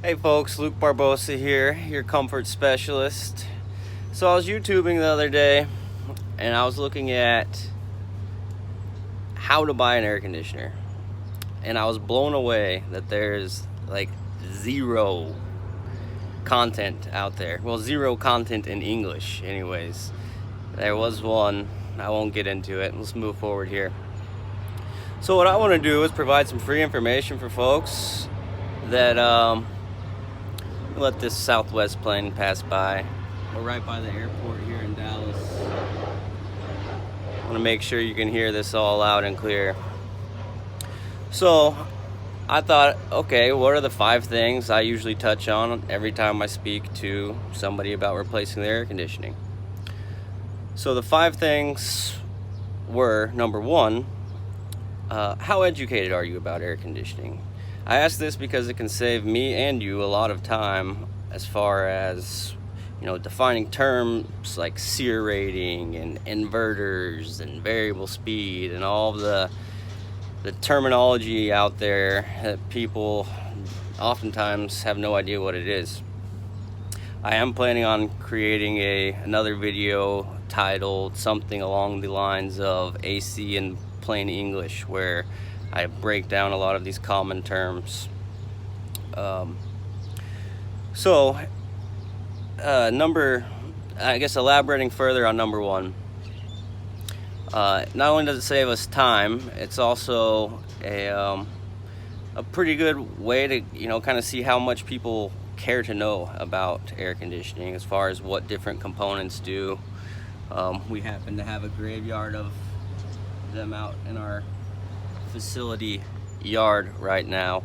Hey folks, Luke Barbosa here, your comfort specialist. So I was YouTubing the other day and I was looking at how to buy an air conditioner. And I was blown away that there's like zero content out there. Well, zero content in English anyways. There was one, I won't get into it. Let's move forward here. So what I want to do is provide some free information for folks that let this Southwest plane pass by. We're right by the airport here in Dallas. I want to make sure you can hear this all loud and clear. So I thought, okay, what are the 5 things I usually touch on every time I speak to somebody about replacing their air conditioning? So the 5 things were, number 1, how educated are you about air conditioning? I ask this because it can save me and you a lot of time as far as, defining terms like SEER rating and inverters and variable speed and all the terminology out there that people oftentimes have no idea what it is. I am planning on creating another video titled something along the lines of AC in plain English, where I break down a lot of these common terms. Elaborating further on number 1, not only does it save us time, it's also a pretty good way to kind of see how much people care to know about air conditioning as far as what different components do. We happen to have a graveyard of them out in our facility yard right now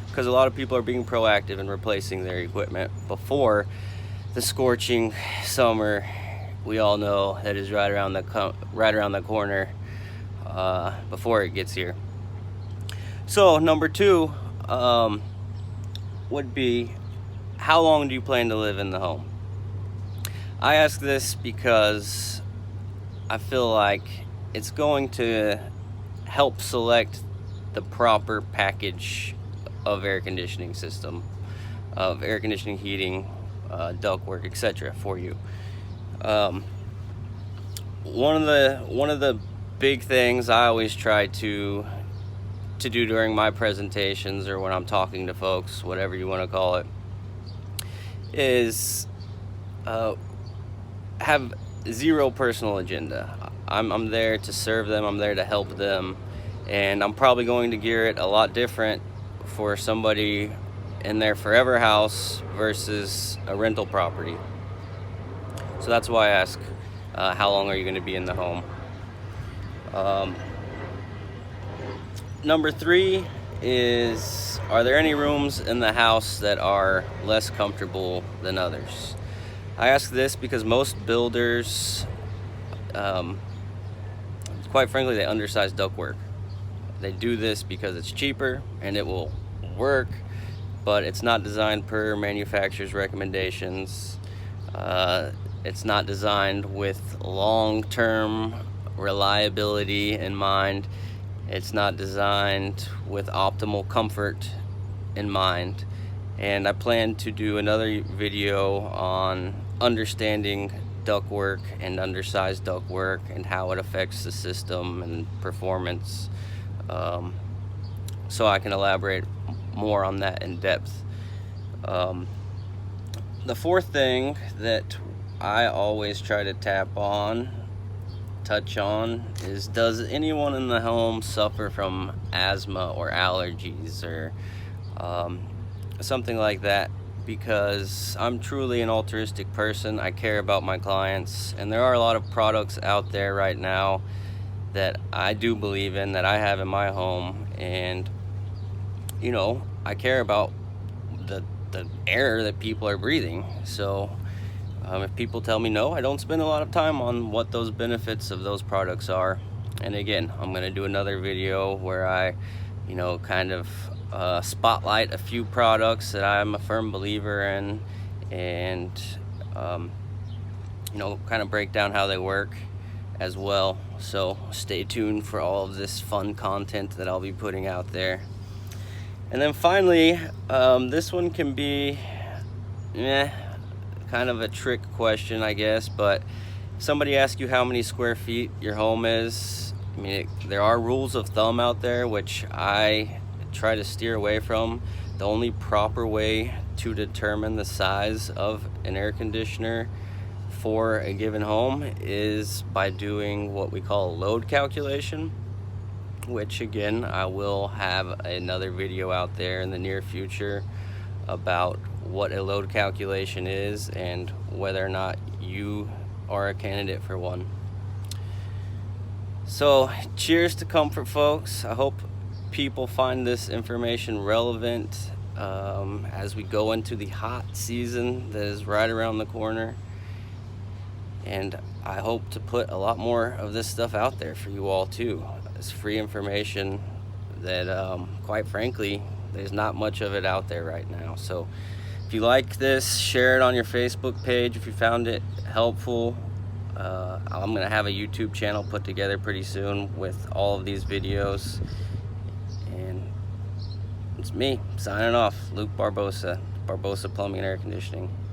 because a lot of people are being proactive in replacing their equipment before the scorching summer we all know that is right around the corner, before it gets here. So number 2 would be, how long do you plan to live in the home? I ask this because I feel like it's going to help select the proper package of air conditioning system, of air conditioning, heating, ductwork, etc. for you. One of the big things I always try to do during my presentations or when I'm talking to folks, whatever you want to call it, is have zero personal agenda. I'm there to serve them, I'm there to help them, and I'm probably going to gear it a lot different for somebody in their forever house versus a rental property. So that's why I ask, how long are you going to be in the home? Number 3 is, are there any rooms in the house that are less comfortable than others? I ask this because most builders, quite frankly, they undersize ductwork. They do this because it's cheaper and it will work, but it's not designed per manufacturer's recommendations. It's not designed with long-term reliability in mind. It's not designed with optimal comfort in mind. And I plan to do another video on understanding ductwork and undersized ductwork and how it affects the system and performance, so I can elaborate more on that in depth. The 4th thing that I always try to touch on is, does anyone in the home suffer from asthma or allergies or something like that? Because I'm truly an altruistic person. I care about my clients, and there are a lot of products out there right now that I do believe in, that I have in my home, and I care about the air that people are breathing. So if people tell me no, I don't spend a lot of time on what those benefits of those products are. And again, I'm going to do another video where I kind of spotlight a few products that I'm a firm believer in, and kind of break down how they work as well. So stay tuned for all of this fun content that I'll be putting out there. And then finally, this one can be kind of a trick question, I guess, but if somebody asks you how many square feet your home is, I mean, there are rules of thumb out there which I try to steer away from. The only proper way to determine the size of an air conditioner for a given home is by doing what we call a load calculation, which again, I will have another video out there in the near future about what a load calculation is and whether or not you are a candidate for one. So cheers to comfort, folks. I hope people find this information relevant as we go into the hot season that is right around the corner. And I hope to put a lot more of this stuff out there for you all too. It's free information that quite frankly, there's not much of it out there right now. So if you like this, share it on your Facebook page if you found it helpful. I'm gonna have a YouTube channel put together pretty soon with all of these videos. And it's me signing off, Luke Barbosa, Barbosa Plumbing and Air Conditioning.